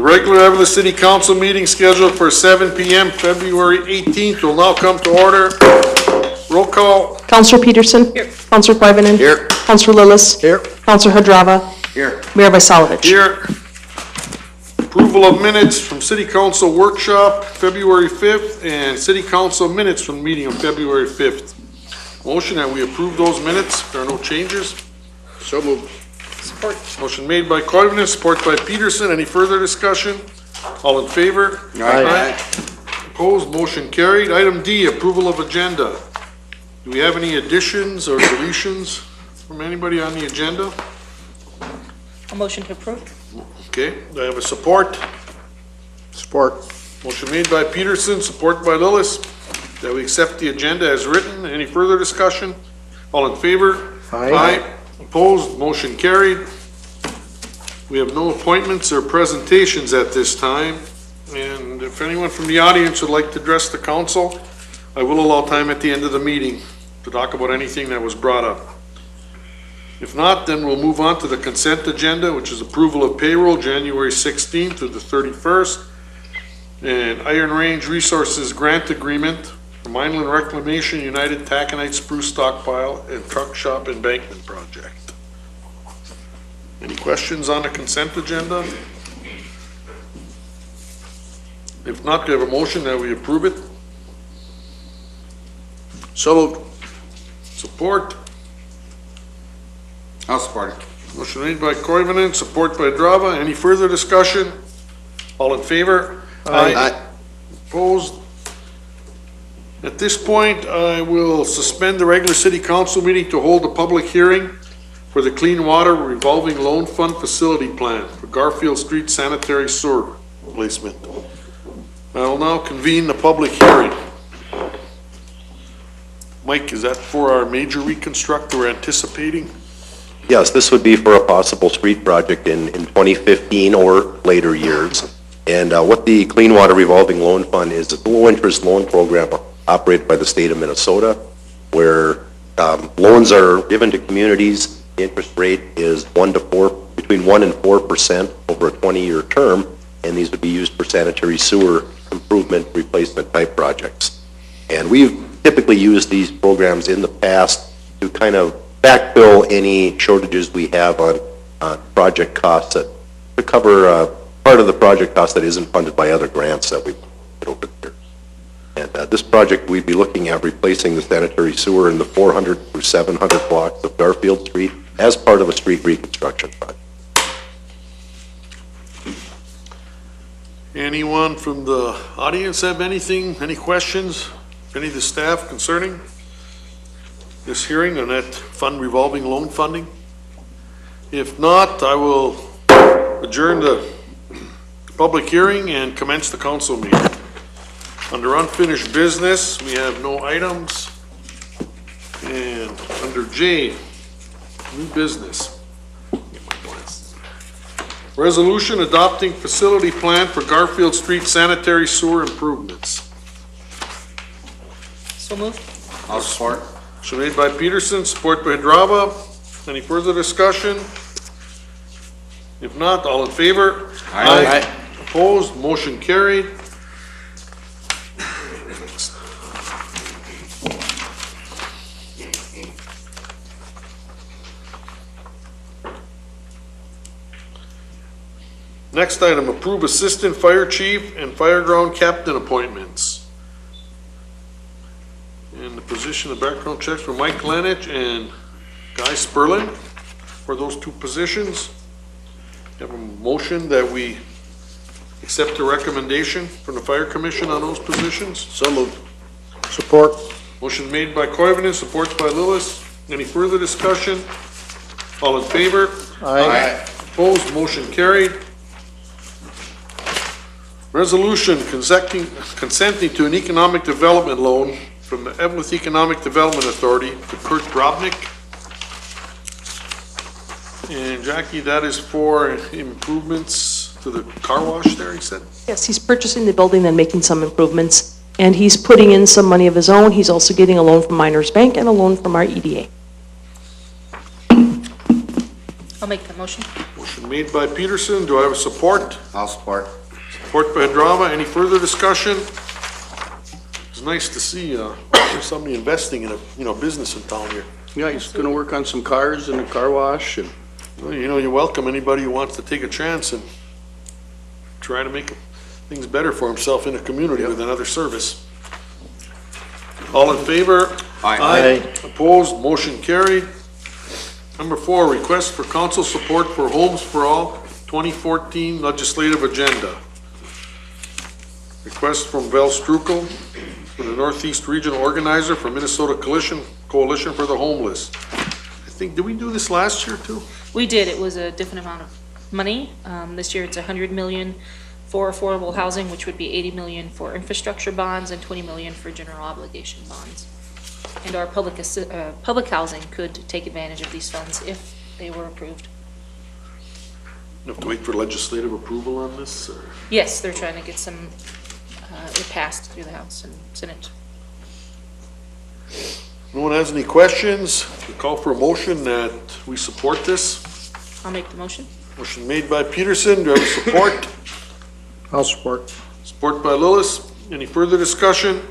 The regular Eveleth City Council meeting scheduled for 7 p.m. February 18th will now come to order. Roll call. Councillor Peterson. Here. Councillor Koivunen. Here. Councillor Lillis. Here. Councillor Hadrava. Here. Mayor Vaisalovich. Here. Approval of minutes from City Council workshop February 5th and City Council minutes from meeting on February 5th. Motion that we approve those minutes. There are no changes. So moved. Support. Motion made by Koivunen, support by Peterson. Any further discussion? All in favor? Aye. Opposed? Motion carried. Item D, approval of agenda. Do we have any additions or deletions from anybody on the agenda? A motion to approve. Okay, do I have a support? Support. Motion made by Peterson, support by Lillis, that we accept the agenda as written. Any further discussion? All in favor? Aye. Opposed? Motion carried. We have no appointments or presentations at this time. And if anyone from the audience would like to address the council, I will allow time at the end of the meeting to talk about anything that was brought up. If not, then we'll move on to the consent agenda, which is approval of payroll January 16th through the 31st. And Iron Range Resources Grant Agreement for Mineland Reclamation, United Taconite Spruce Stockpile, and Truck Shop Embankment Project. Any questions on the consent agenda? If not, do you have a motion that we approve it? So moved. Support. I'll support it. Motion made by Koivunen, support by Drava. Any further discussion? All in favor? Aye. Opposed? At this point, I will suspend the regular city council meeting to hold a public hearing for the Clean Water Revolving Loan Fund Facility Plan for Garfield Street Sanitary Sewer Replacement. I will now convene the public hearing. Mike, is that for our major reconstruct we're anticipating? Yes, this would be for a possible street project in 2015 or later years. And what the Clean Water Revolving Loan Fund is a low-interest loan program operated by the state of Minnesota, where loans are given to communities. The interest rate is between 1 and 4% over a 20-year term, and these would be used for sanitary sewer improvement replacement type projects. And we've typically used these programs in the past to kind of backfill any shortages we have on project costs to cover part of the project cost that isn't funded by other grants that we've put over the years. And this project, we'd be looking at replacing the sanitary sewer in the 400 through 700 blocks of Garfield Street as part of a street reconstruction project. Anyone from the audience have anything, any questions? Any of the staff concerning this hearing on that fund revolving loan funding? If not, I will adjourn the public hearing and commence the council meeting. Under unfinished business, we have no items. And under J, new business. Resolution adopting facility plan for Garfield Street sanitary sewer improvements. So moved. I'll support. So made by Peterson, support by Drava. Any further discussion? If not, all in favor? Aye. Opposed? Motion carried. Next item, approve assistant fire chief and fireground captain appointments. And the position of background checks for Mike Lenich and Guy Sperlin for those two positions. Have a motion that we accept the recommendation from the fire commission on those positions. So moved. Support. Motion made by Koivunen, support by Lillis. Any further discussion? All in favor? Aye. Opposed? Motion carried. Resolution consenting to an economic development loan from the Eveleth Economic Development Authority to Kurt Drobnik. And Jackie, that is for improvements to the car wash there, he said? Yes, he's purchasing the building and making some improvements, and he's putting in some money of his own. He's also getting a loan from Miners Bank and a loan from our EDA. I'll make the motion. Motion made by Peterson. Do I have a support? I'll support. Support by Hadrava. Any further discussion? It's nice to see somebody investing in a business in town here. Yeah, he's gonna work on some cars and a car wash and Well, you welcome anybody who wants to take a chance and try to make things better for himself in the community with another service. All in favor? Aye. Opposed? Motion carried. Number 4, request for council support for Homes for All 2014 legislative agenda. Request from Val Strukel, for the Northeast Regional Organizer for Minnesota Coalition for the Homeless. I think, did we do this last year too? We did, it was a different amount of money. This year it's 100 million for affordable housing, which would be 80 million for infrastructure bonds and 20 million for general obligation bonds. And our public housing could take advantage of these funds if they were approved. You have to wait for legislative approval on this, or? Yes, they're trying to get some, it passed through the House and Senate. No one has any questions? We call for a motion that we support this. I'll make the motion. Motion made by Peterson. Do I have support? I'll support. Support by Lillis. Any further discussion?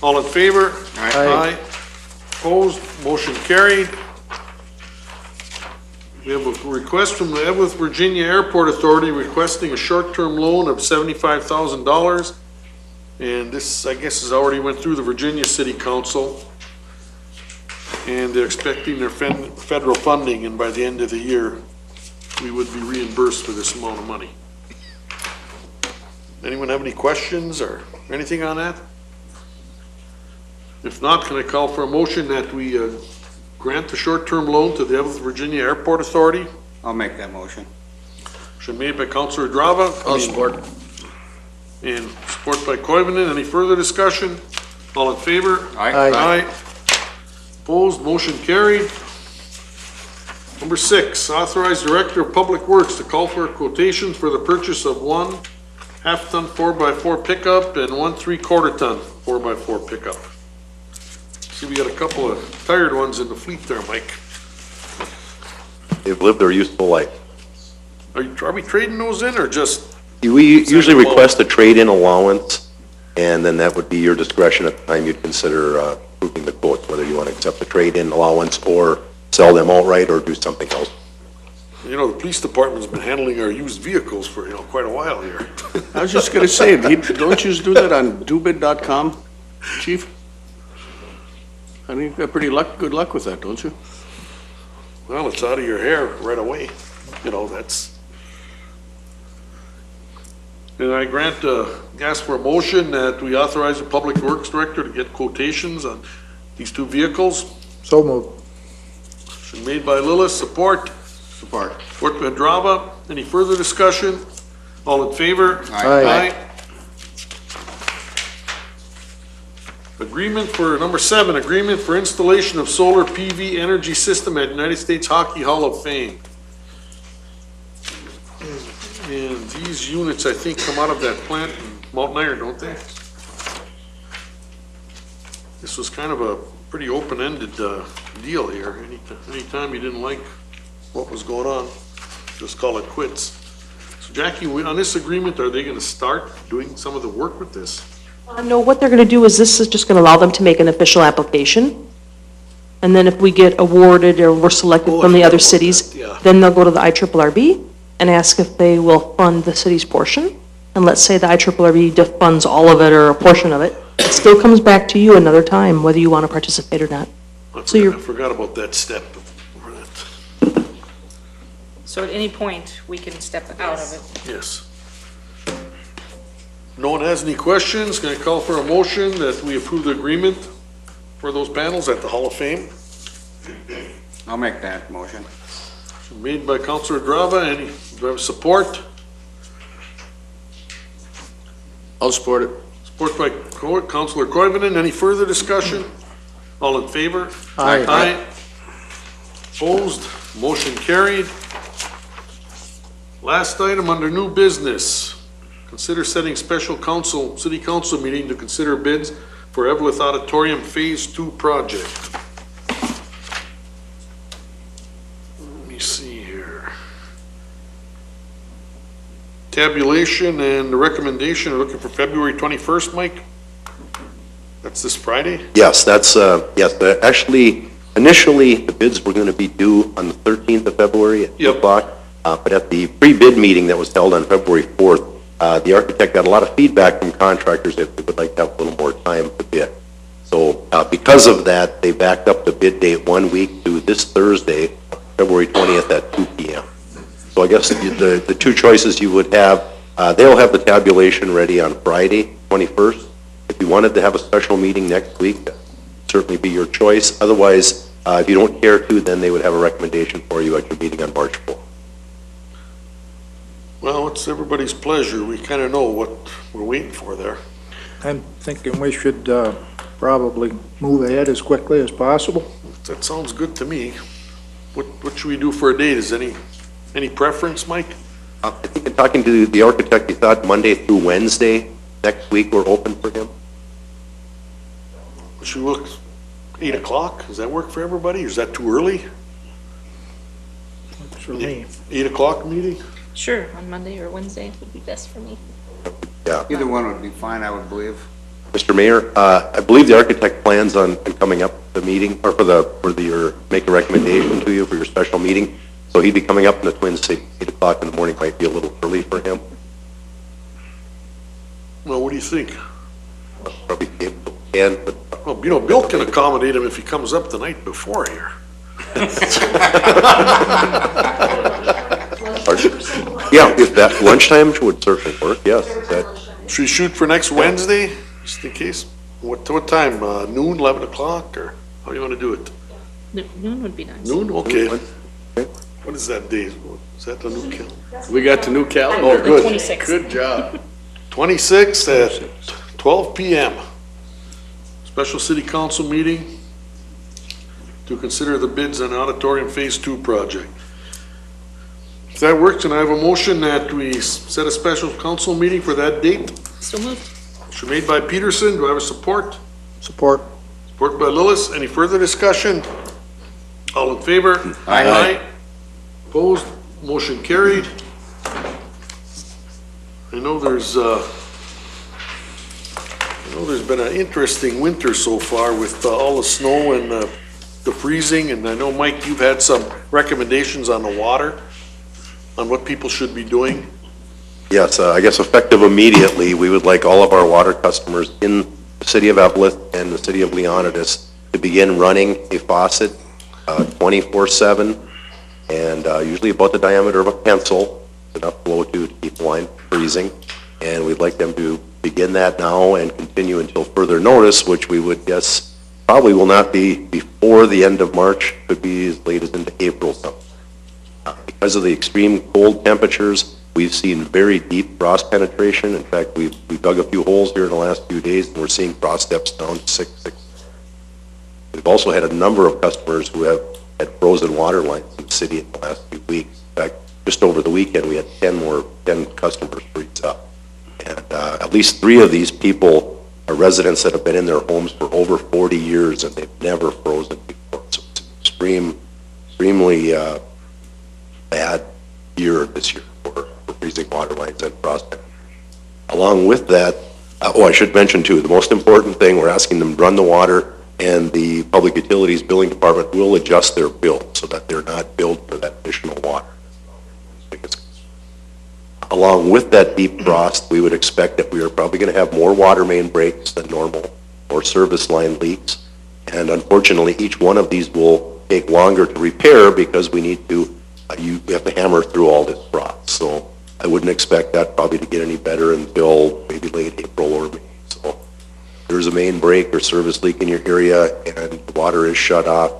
All in favor? Aye. Opposed? Motion carried. We have a request from the Eveleth, Virginia Airport Authority requesting a short-term loan of $75,000. And this, I guess, has already went through the Virginia City Council. And they're expecting their federal funding, and by the end of the year, we would be reimbursed for this amount of money. Anyone have any questions or anything on that? If not, can I call for a motion that we grant the short-term loan to the Eveleth, Virginia Airport Authority? I'll make that motion. Motion made by Councilor Hadrava. I'll support. And support by Koivunen. Any further discussion? All in favor? Aye. Opposed, motion carried. Number 6, authorize Director of Public Works to call for quotations for the purchase of 1 half-ton 4x4 pickup and 1 3/4-ton 4x4 pickup. See, we got a couple of tired ones in the fleet there, Mike. They've lived their useful life. Are we trading those in or just? We usually request a trade-in allowance, and then that would be your discretion at the time you'd consider approving the quote, whether you want to accept the trade-in allowance or sell them outright or do something else. The police department's been handling our used vehicles for, quite a while here. I was just gonna say, don't you just do that on dobid.com, chief? I think you've got good luck with that, don't you? Well, it's out of your hair right away. That's. And I ask for a motion that we authorize the Public Works Director to get quotations on these 2 vehicles. So moved. Motion made by Lillis, support. Support. Support by Hadrava. Any further discussion? All in favor? Aye. Agreement for, number 7, agreement for installation of solar PV energy system at United States Hockey Hall of Fame. And these units, I think, come out of that plant in Mountain Iron, don't they? This was kind of a pretty open-ended deal here. Anytime you didn't like what was going on, just call it quits. So Jackie, on this agreement, are they going to start doing some of the work with this? No, what they're going to do is this is just going to allow them to make an official application. And then if we get awarded or we're selected from the other cities, yeah. then they'll go to the IRRB and ask if they will fund the city's portion. And let's say the IRRB funds all of it or a portion of it. It still comes back to you another time, whether you want to participate or not. I So forgot about that step. So at any point, we can step out of it. Yes. No one has any questions? Can I call for a motion that we approve the agreement for those panels at the Hall of Fame? I'll make that motion. Made by Councilor Hadrava. Do I have support? I'll support it. Support by Councilor Koivunen. Any further discussion? All in favor? Aye. Opposed? Motion carried. Last item under new business. Consider setting special city council meeting to consider bids for Eveleth Auditorium Phase 2 project. Let me see here. tabulation and the recommendation are looking for February 21st, Mike? That's this Friday? Yes, that's, yes, actually, initially, the bids were going to be due on the 13th of February at 2 Yep. o'clock. But at the pre-bid meeting that was held on February 4th, the architect got a lot of feedback from contractors that they would like to have a little more time to bid. So because of that, they backed up the bid date 1 week to this Thursday, February 20th at 2 p.m. So I guess the two choices you would have, they'll have the tabulation ready on Friday, 21st. If you wanted to have a special meeting next week, that'd certainly be your choice. Otherwise, if you don't care to, then they would have a recommendation for you at your meeting on March 4th. Well, it's everybody's pleasure. We kind of know what we're waiting for there. I'm thinking we should probably move ahead as quickly as possible. That sounds good to me. What should we do for a date? Is any preference, Mike? I think in talking to the architect, he thought Monday through Wednesday next week were open for him. Should we look 8 o'clock? Does that work for everybody? Or is that too early? For me. 8 o'clock meeting? Sure, on Monday or Wednesday would be best for me. Yeah. Either one would be fine, I would believe. Mr. Mayor, I believe the architect plans on coming up to the meeting, or or make a recommendation to you for your special meeting. So he'd be coming up in the Twin Cities, 8 o'clock in the morning might be a little early for him. Well, what do you think? Probably can, but Well, Bill can accommodate him if he comes up the night before here. yeah, if that lunchtime would certainly work, yes. That, Should we shoot for next Wednesday, just in case? What time? Noon, 11 o'clock, or how do you want to do it? Noon would be nice. Noon? Okay. Okay. What is that day? Is that the new calendar? We got the new calendar. Oh, good. 26th. Good job. 26th at 12 p.m. Special city council meeting to consider the bids on auditorium phase 2 project. If that works, and I have a motion that we set a special council meeting for that date. So moved. Motion made by Peterson. Do I have a support? Support. Support by Lillis. Any further discussion? All in favor? Aye. Opposed? Motion carried. I know there's been an interesting winter so far with all the snow and the freezing, and I know, Mike, you've had some recommendations on the water, on what people should be doing. yes, I guess effective immediately, we would like all of our water customers in the city of Eveleth and the city of Leonidas to begin running a faucet 24/7, and usually about the diameter of a pencil, enough flow to keep the line from freezing. And we'd like them to begin that now and continue until further notice, which we would guess probably will not be before the end of March, could be as late as into April sometime. Because of the extreme cold temperatures, we've seen very deep frost penetration. In fact, we've dug a few holes here in the last few days, and we're seeing frost depths down to 6. We've also had a number of customers who have had frozen water lines in the city in the last few weeks. In fact, just over the weekend, we had 10 customers freeze up. And at least 3 of these people are residents that have been in their homes for over 40 years, and they've never frozen before. So it's an extremely bad year this year for freezing water lines and frost. Along with that, I should mention too, the most important thing, we're asking them to run the water, and the Public Utilities Billing Department will adjust their bill so that they're not billed for that additional water. Along with that deep frost, we would expect that we are probably going to have more water main breaks than normal, or service line leaks. And unfortunately, each one of these will take longer to repair because we need to, you have to hammer through all this frost. So I wouldn't expect that probably to get any better until maybe late April or May. So if there's a main break or service leak in your area and the water is shut off,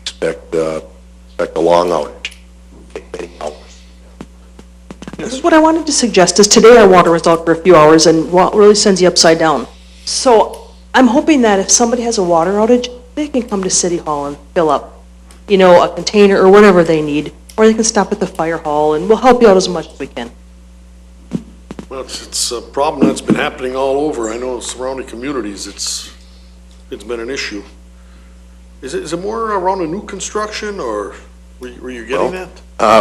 expect a long outage. Take many hours. What I wanted to suggest is today our water was out for a few hours and really sends you upside down. So I'm hoping that if somebody has a water outage, they can come to City Hall and fill up, a container or whatever they need, or they can stop at the fire hall and we'll help you out as much as we can. Well, it's a problem that's been happening all over. I know in surrounding communities, it's been an issue. Is it more around a new construction, or were you getting that?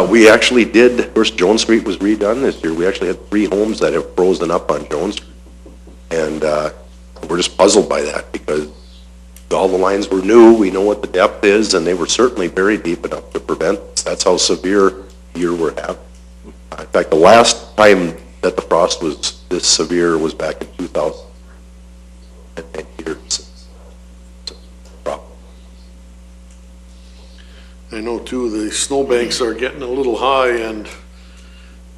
We actually did, first Jones Street was redone this year. We actually had 3 homes that have frozen up on Jones Street. And we're just puzzled by that because all the lines were new, we know what the depth is, and they were certainly very deep enough to prevent this. That's how severe year we're having. In fact, the last time that the frost was this severe was back in 2000. And years. I know too, the snowbanks are getting a little high and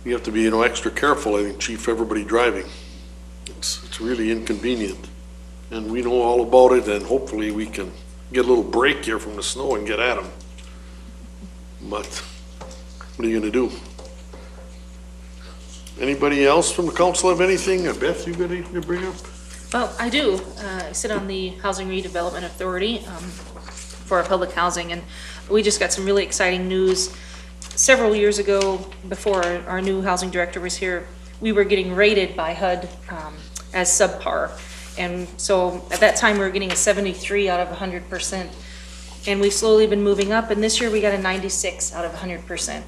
you have to be, extra careful, I think, Chief, everybody driving. It's really inconvenient. And we know all about it and hopefully we can get a little break here from the snow and get at them. But what are you gonna do? Anybody else from the council have anything? Beth, you got anything to bring up? Well, I do. I sit on the Housing Redevelopment Authority for our public housing, and we just got some really exciting news. Several years ago, before our new housing director was here, we were getting rated by HUD as subpar. And so at that time, we were getting a 73 out of 100%. And we've slowly been moving up, and this year we got a 96 out of 100%.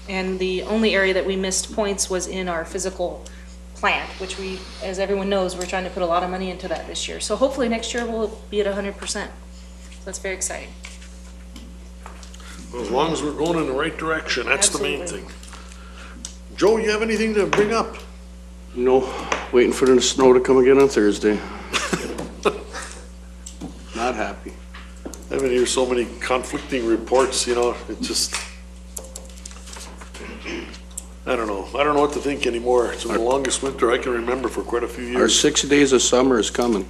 And the only area that we missed points was in our physical plant, which we, as everyone knows, we're trying to put a lot of money into that this year. So hopefully next year we'll be at 100%. So that's very exciting. As long as we're going in the right direction, that's the main Absolutely. thing. Joe, you have anything to bring up? No, waiting for the snow to come again on Thursday. Not happy. I've been hearing so many conflicting reports, it just, I don't know what to think anymore. It's been the longest winter I can remember for quite a few Our years. 6 days of summer is coming.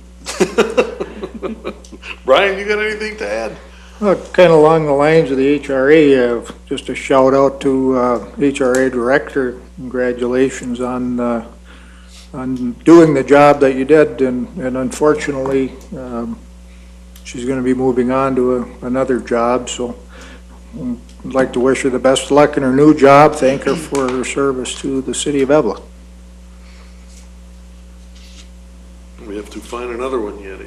Brian, you got anything to add? Well, kind of along the lines of the HRA, just a shout out to HRA Director. Congratulations on doing the job that you did, and unfortunately, she's going to be moving on to another job, so I'd like to wish her the best of luck in her new job. Thank her for her service to the city of Eveleth. We have to find another one yet.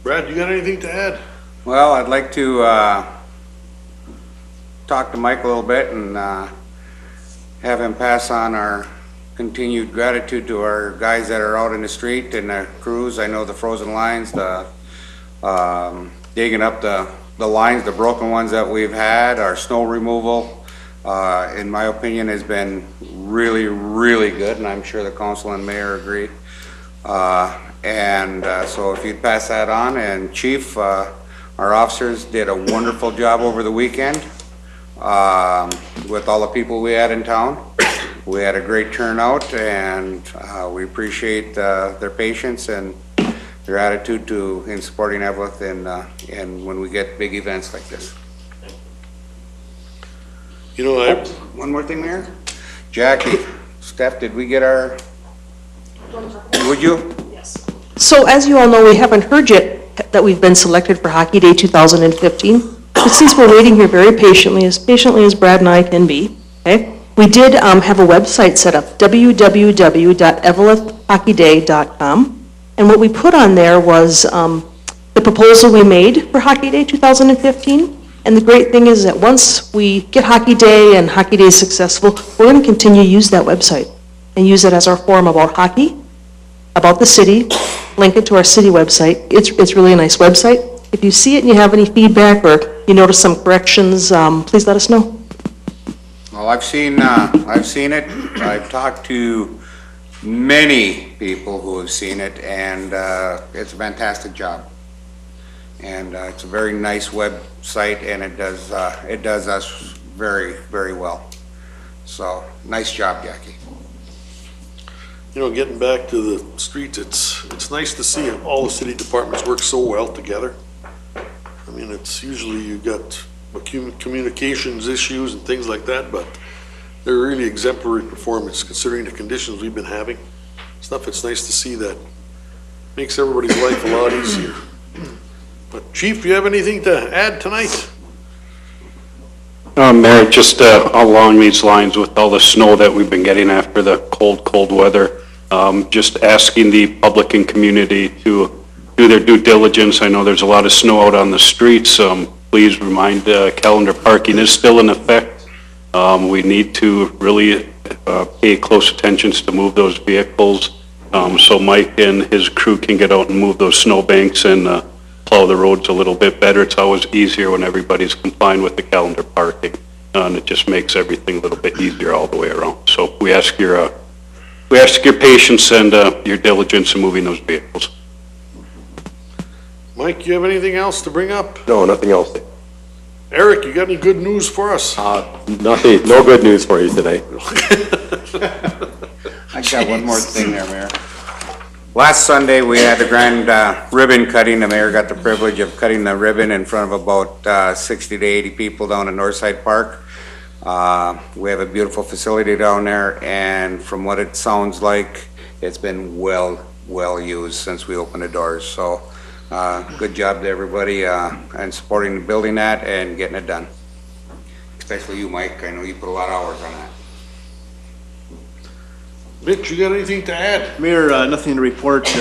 Brad, you got anything to add? Well, I'd like to talk to Mike a little bit and have him pass on our continued gratitude to our guys that are out in the street and the crews. I know the frozen lines, the digging up the lines, the broken ones that we've had, our snow removal, in my opinion, has been really, really good, and I'm sure the council and mayor agree. So if you'd pass that on, and Chief, our officers did a wonderful job over the weekend with all the people we had in town. We had a great turnout, and we appreciate their patience and their attitude in supporting Eveleth and when we get big events like this. One more thing, Mayor. Jackie, Steph, did we get our? Would you? So as you all know, we haven't heard yet that we've been selected for Hockey Day 2015. But since we're waiting here very patiently as Brad and I can be, okay? We did have a website set up, www.evelethhockeyday.com. And what we put on there was the proposal we made for Hockey Day 2015. And the great thing is that once we get Hockey Day and Hockey Day is successful, we're going to continue to use that website and use it as our forum about hockey, about the city, link it to our city website. It's really a nice website. If you see it and you have any feedback or you notice some corrections, please let us know. Well, I've seen it. I've talked to many people who have seen it, and it's a fantastic job. And it's a very nice website, and it does us very, very well. So, nice job, Jackie. Getting back to the streets, it's nice to see all the city departments work so well together. I mean, it's usually you got communications issues and things like that, but they're really exemplary performance considering the conditions we've been having. Stuff it's nice to see that makes everybody's life a lot easier. But Chief, you have anything to add tonight? Mayor, just along these lines with all the snow that we've been getting after the cold weather, just asking the public and community to do their due diligence. I know there's a lot of snow out on the streets. please remind, calendar parking is still in effect. We need to really pay close attention to move those vehicles, so Mike and his crew can get out and move those snowbanks and plow the roads a little bit better. It's always easier when everybody's complying with the calendar parking, and it just makes everything a little bit easier all the way around. So we ask your patience and your diligence in moving those vehicles. Mike, you have anything else to bring up? No, nothing else. Eric, you got any good news for us? Nothing, no good news for you today. I got one more thing there, Mayor. Last Sunday, we had the grand ribbon cutting. The mayor got the privilege of cutting the ribbon in front of about 60 to 80 people down at Northside Park. We have a beautiful facility down there, and from what it sounds like, it's been well used since we opened the doors. So, good job to everybody and supporting building that and getting it done. Especially you, Mike. I know you put a lot of hours on that. Mitch, you got anything to add? Mayor, nothing to report,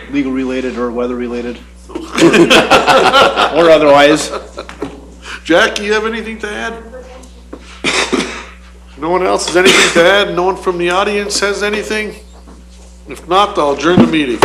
legal related or weather related. Or otherwise. Jackie, you have anything to add? No one else has anything to add? No one from the audience has anything? If not, I'll adjourn the meeting.